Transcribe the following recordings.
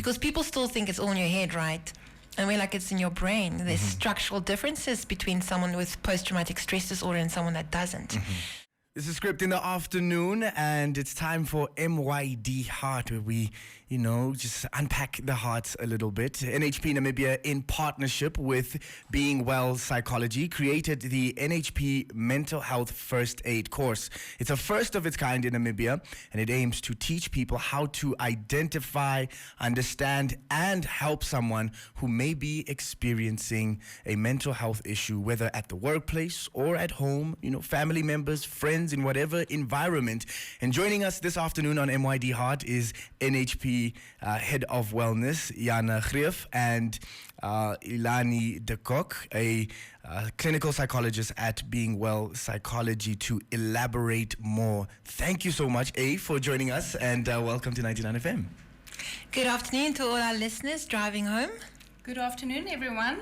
because people still think it's all in your head, right? And we're like, it's in your brain. There's structural differences between someone with post-traumatic stress disorder and someone that doesn't. This is Skrypt in the afternoon, and it's time for MYD Heart, where we, just unpack the hearts a little bit. NHP Namibia, in partnership with Being Well Psychology, created the NHP Mental Health First Aid course. It's a first of its kind in Namibia, and it aims to teach people how to identify, understand, and help someone who may be experiencing a mental health issue, whether at the workplace or at home, family members, friends, in whatever environment. And joining us this afternoon on MYD Heart is NHP Head of Wellness, Greeff, and Ilani Kock, a clinical psychologist at Being Well Psychology, to elaborate more. Thank you so much, for joining us, and welcome to 99 FM. Good afternoon to all our listeners driving home. Good afternoon, everyone.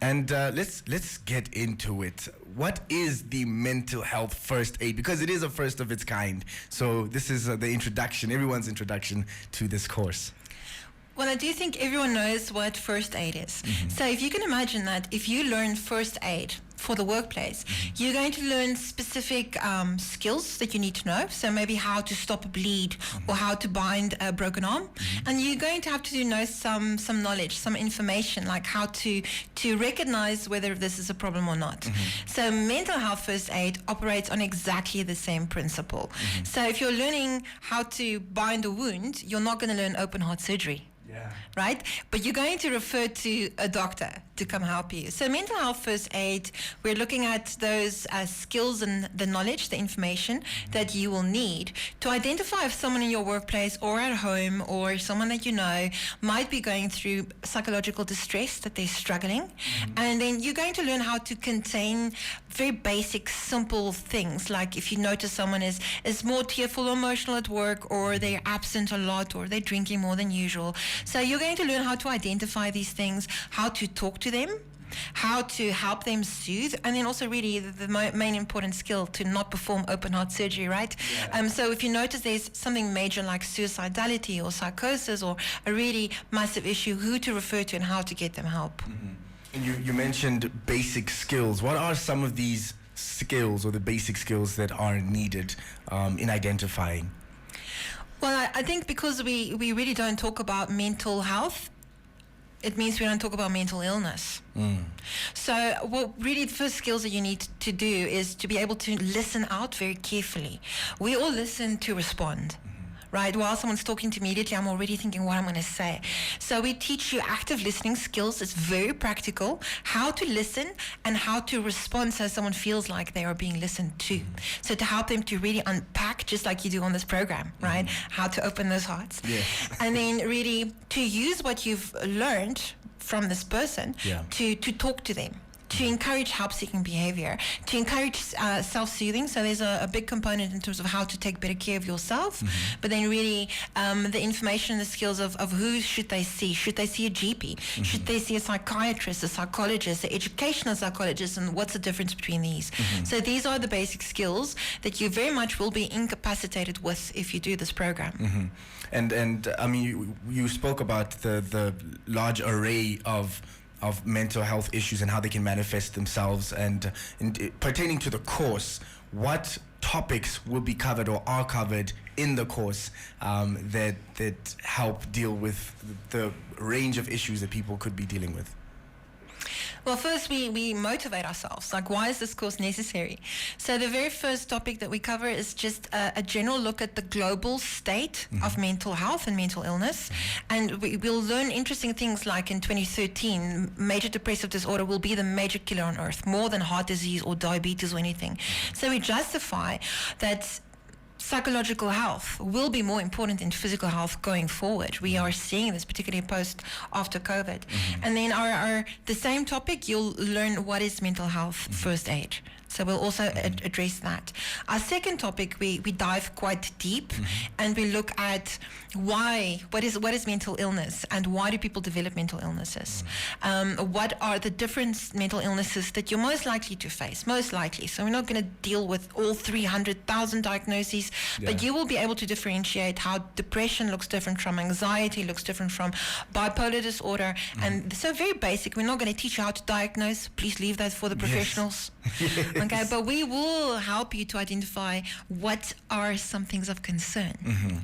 And let's get into it. What is the mental health first aid? Because it is a first of its kind. So this is the introduction, everyone's introduction to this course. Well, I do think everyone knows what first aid is. So if you can imagine that if you learn first aid for the workplace, you're going to learn specific skills that you need to know. So maybe how to stop a bleed or how to bind a broken arm. And you're going to have to know some knowledge, some information, like how to recognize whether this is a problem or not. So mental health first aid operates on exactly the same principle. So if you're learning how to bind a wound, you're not going to learn open heart surgery. Yeah. Right? But you're going to refer to a doctor to come help you. So mental health first aid, we're looking at those skills and the knowledge, the information that you will need to identify if someone in your workplace or at home or someone that you know might be going through psychological distress, that they're struggling. And then you're going to learn how to contain very basic, simple things, like if you notice someone is more tearful or emotional at work, or they're absent a lot, or they're drinking more than usual. So you're going to learn how to identify these things, how to talk to them, how to help them soothe, and then also really the main important skill to not perform open heart surgery, right? Yeah. So if you notice there's something major like suicidality or psychosis or a really massive issue, who to refer to and how to get them help. And you mentioned basic skills. What are some of these skills or the basic skills that are needed in identifying? Well, I think because we really don't talk about mental health, it means we don't talk about mental illness. So really the first skills that you need to do is to be able to listen out very carefully. We all listen to respond. Right? While someone's talking to me, immediately I'm already thinking what I'm going to say. So we teach you active listening skills. It's very practical. How to listen and how to respond so someone feels like they are being listened to. So to help them to really unpack, just like you do on this program, right? How to open those hearts. Yes. And then really to use what you've learned from this person to talk to them, to encourage help-seeking behavior, to encourage self-soothing. So there's a big component in terms of how to take better care of yourself, but then really the information and the skills of who should they see. Should they see a GP? Should they see a psychiatrist, a psychologist, an educational psychologist, and what's the difference between these? So these are the basic skills that you very much will be incapacitated with if you do this program. And I mean, you spoke about the large array of mental health issues and how they can manifest themselves, and pertaining to the course, what topics will be covered or are covered in the course that help deal with the range of issues that people could be dealing with? Well, first we motivate ourselves. Like, why is this course necessary? So the very first topic that we cover is just a general look at the global state of mental health and mental illness. And we'll learn interesting things like in 2013, major depressive disorder will be the major killer on earth, more than heart disease or diabetes or anything. So we justify that psychological health will be more important than physical health going forward. We are seeing this, particularly after COVID. And then the same topic, you'll learn what is mental health first aid. So we'll also address that. Our second topic, we dive quite deep, and we look at what is mental illness, and why do people develop mental illnesses? What are the different mental illnesses that you're most likely to face? Most likely. So we're not going to deal with all 300,000 diagnoses, but you will be able to differentiate how depression looks different from anxiety, looks different from bipolar disorder. And so very basic. We're not going to teach you how to diagnose. Please leave that for the professionals. Yes. Okay, but we will help you to identify what are some things of concern,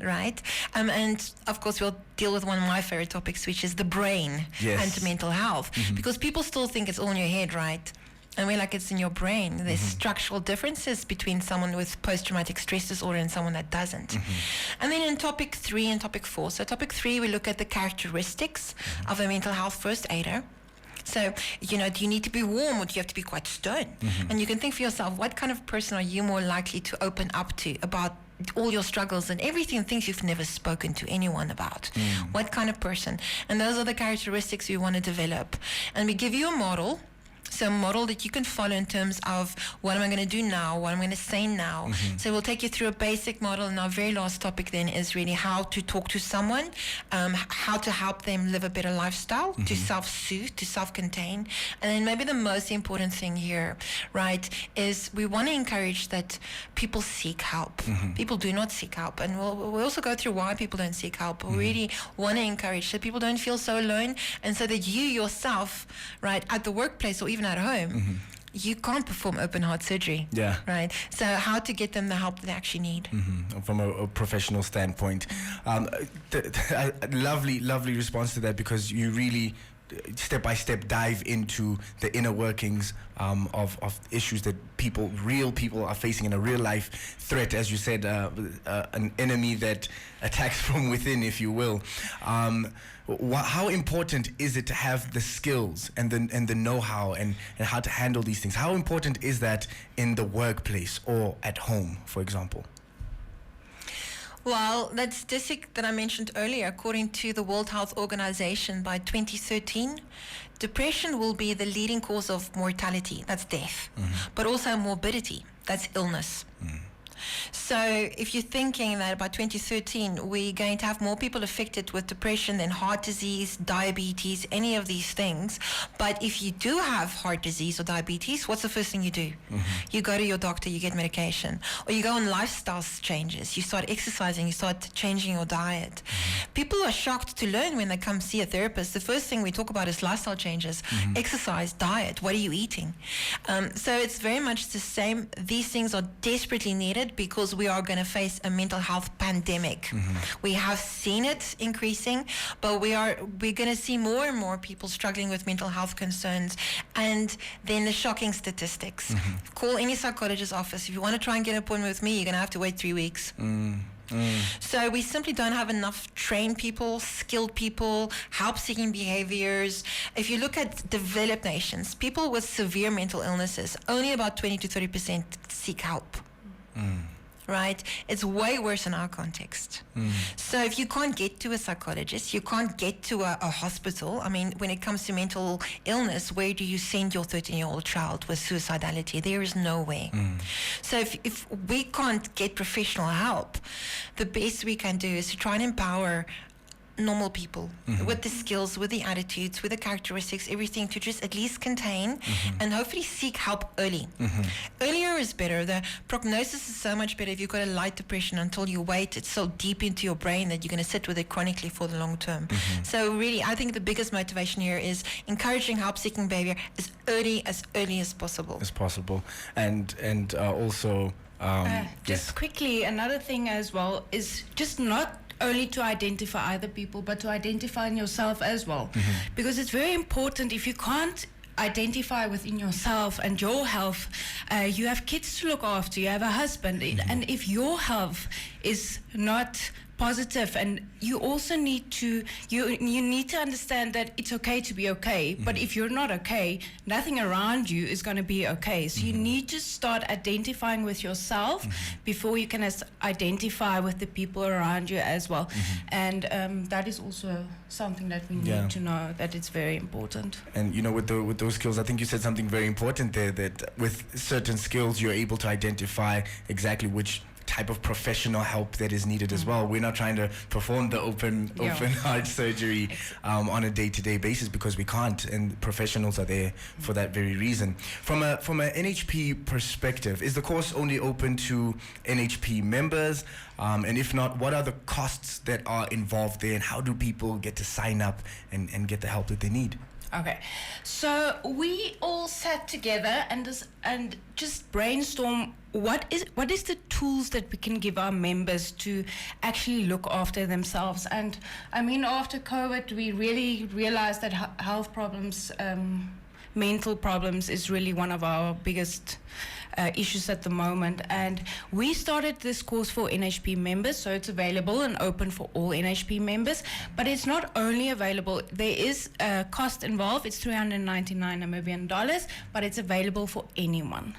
right? And of course, we'll deal with one of my favorite topics, which is the brain and mental health, because people still think it's all in your head, right? And we're like, it's in your brain. There's structural differences between someone with post-traumatic stress disorder and someone that doesn't. And then in topic 3 and topic 4. So topic 3, we look at the characteristics of a mental health first aider. So, do you need to be warm, or do you have to be quite stern? And you can think for yourself, what kind of person are you more likely to open up to about all your struggles and everything, things you've never spoken to anyone about? What kind of person? And those are the characteristics we want to develop. And we give you a model. So a model that you can follow in terms of what am I going to do now, what I'm going to say now. So we'll take you through a basic model, and our very last topic then is really how to talk to someone, how to help them live a better lifestyle, to self-soothe, to self-contain. And then maybe the most important thing here, right, is we want to encourage that people seek help. People do not seek help, and we'll also go through why people don't seek help. We really want to encourage that people don't feel so alone, and so that you yourself, right, at the workplace or even at home, you can't perform open heart surgery. Right. So how to get them the help they actually need. From a professional standpoint. Lovely response to that, because you really step by step dive into the inner workings of issues that real people are facing in a real life threat, as you said, an enemy that attacks from within, if you will. How important is it to have the skills and the know-how and how to handle these things? How important is that in the workplace or at home, for example? Well, that statistic that I mentioned earlier, according to the World Health Organization, by 2013, depression will be the leading cause of mortality, that's death, but also morbidity, that's illness. So if you're thinking that by 2013 we're going to have more people affected with depression than heart disease, diabetes, any of these things, but if you do have heart disease or diabetes, what's the first thing you do? You go to your doctor, you get medication, or you go on lifestyle changes, you start exercising, you start changing your diet. People are shocked to learn when they come see a therapist, the first thing we talk about is lifestyle changes, exercise, diet, what are you eating? So it's very much the same. These things are desperately needed because we are going to face a mental health pandemic. We have seen it increasing, but we're going to see more and more people struggling with mental health concerns. And then the shocking statistics. Call any psychologist's office. If you want to try and get an appointment with me, you're going to have to wait 3 weeks. So we simply don't have enough trained people, skilled people, help-seeking behaviors. If you look at developed nations, people with severe mental illnesses, only about 20 to 30% seek help. Right? It's way worse in our context. So if you can't get to a psychologist, you can't get to a hospital. I mean, when it comes to mental illness, where do you send your 13-year-old child with suicidality? There is no way. So if we can't get professional help, the best we can do is to try and empower normal people with the skills, with the attitudes, with the characteristics, everything to just at least contain and hopefully seek help early. Earlier is better. The prognosis is so much better if you've got a light depression until you wait. It's so deep into your brain that you're going to sit with it chronically for the long term. So really, I think the biggest motivation here is encouraging help-seeking behavior as early as possible. And also just quickly, another thing as well is just not only to identify other people, but to identify in yourself as well. Because it's very important. If you can't identify within yourself and your health, you have kids to look after, you have a husband, and if your health is not positive, and you also need to you need to understand that it's okay to be okay, but if you're not okay, nothing around you is going to be okay. So you need to start identifying with yourself before you can identify with the people around you as well. And that is also something that we need to know, that it's very important. And with those skills, I think you said something very important there, that with certain skills you're able to identify exactly which type of professional help that is needed as well. We're not trying to perform the open heart surgery on a day-to-day basis, because we can't, and professionals are there for that very reason. From a NHP perspective, is the course only open to NHP members? And if not, what are the costs that are involved there, and how do people get to sign up and get the help that they need? Okay, so we all sat together and just brainstorm what is the tools that we can give our members to actually look after themselves. And I mean, after COVID, we really realized that health problems, mental problems, is really one of our biggest issues at the moment. And we started this course for NHP members, so it's available and open for all NHP members. But it's not only available, there is a cost involved. It's 399 Namibian dollars, but it's available for anyone.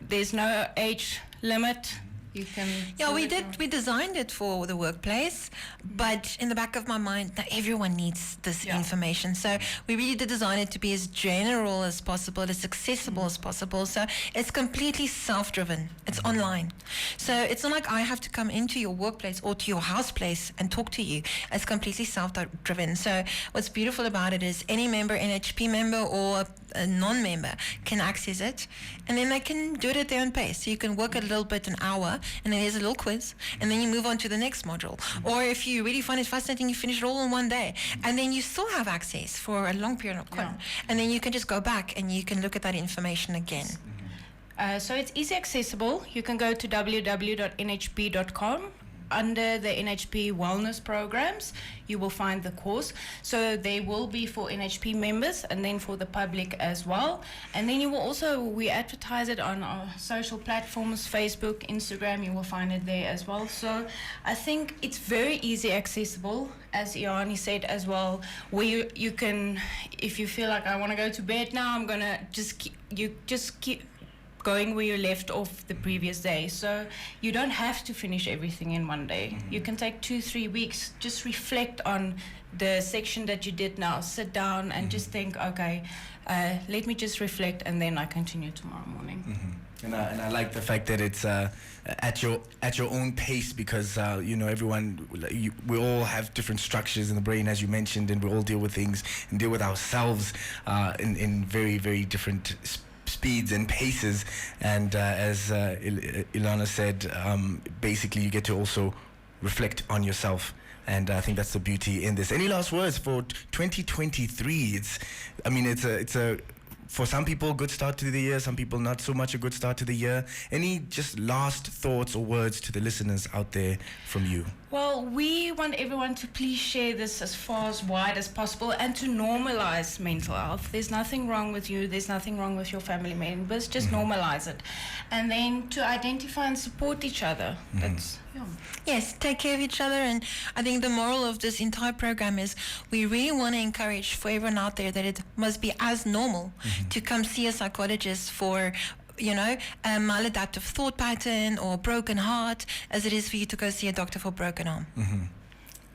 There's no age limit. You can we designed it for the workplace, but in the back of my mind, that everyone needs this information. So we really did design it to be as general as possible, as accessible as possible. So it's completely self-driven. It's online. So it's not like I have to come into your workplace or to your house place and talk to you. It's completely self-driven. So what's beautiful about it is any member, NHP member or a non-member, can access it, and then they can do it at their own pace. So you can work a little bit, an hour, and then there's a little quiz, and then you move on to the next module. Or if you really find it fascinating, you finish it all in one day, and then you still have access for a long period of time. And then you can just go back and you can look at that information again. So it's easy accessible. You can go to www.nhp.com. Under the NHP wellness programs, you will find the course. So they will be for NHP members and then for the public as well. And then you will also, we advertise it on our social platforms, Facebook, Instagram, you will find it there as well. So I think it's very easy accessible, as Iani said as well, where you can, if you feel like I want to go to bed now, I'm going to just keep going where you left off the previous day. So you don't have to finish everything in one day. You can take 2-3 weeks, just reflect on the section that you did now, sit down and just think, okay, let me just reflect, and then I continue tomorrow morning. And I like the fact that it's at your own pace, because everyone, we all have different structures in the brain, as you mentioned, and we all deal with things and deal with ourselves in very, very different speeds and paces. And as Ilana said, basically you get to also reflect on yourself. And I think that's the beauty in this. Any last words for 2023? It's a for some people, good start to the year. Some people, not so much a good start to the year. Any just last thoughts or words to the listeners out there from you? Well, we want everyone to please share this as far as wide as possible and to normalize mental health. There's nothing wrong with you. There's nothing wrong with your family members. Just normalize it. And then to identify and support each other. That's, Yes, take care of each other. And I think the moral of this entire program is we really want to encourage for everyone out there that it must be as normal to come see a psychologist for a maladaptive thought pattern or broken heart as it is for you to go see a doctor for broken arm.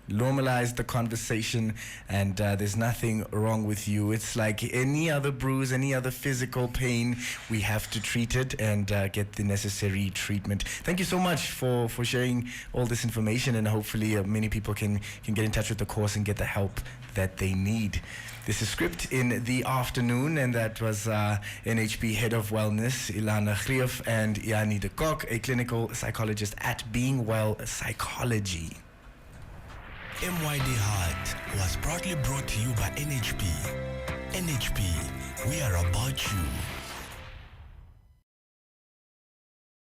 Normalize the conversation, and there's nothing wrong with you. It's like any other bruise, any other physical pain. We have to treat it and get the necessary treatment. Thank you so much for sharing all this information, and hopefully many people can get in touch with the course and get the help that they need. This is Skrypt in the afternoon, and that was NHP Head of Wellness, Ilana Greeff, and Iani de Kock, a clinical psychologist at Being Well Psychology. MYD Heart was proudly brought to you by NHP. NHP, we are about you.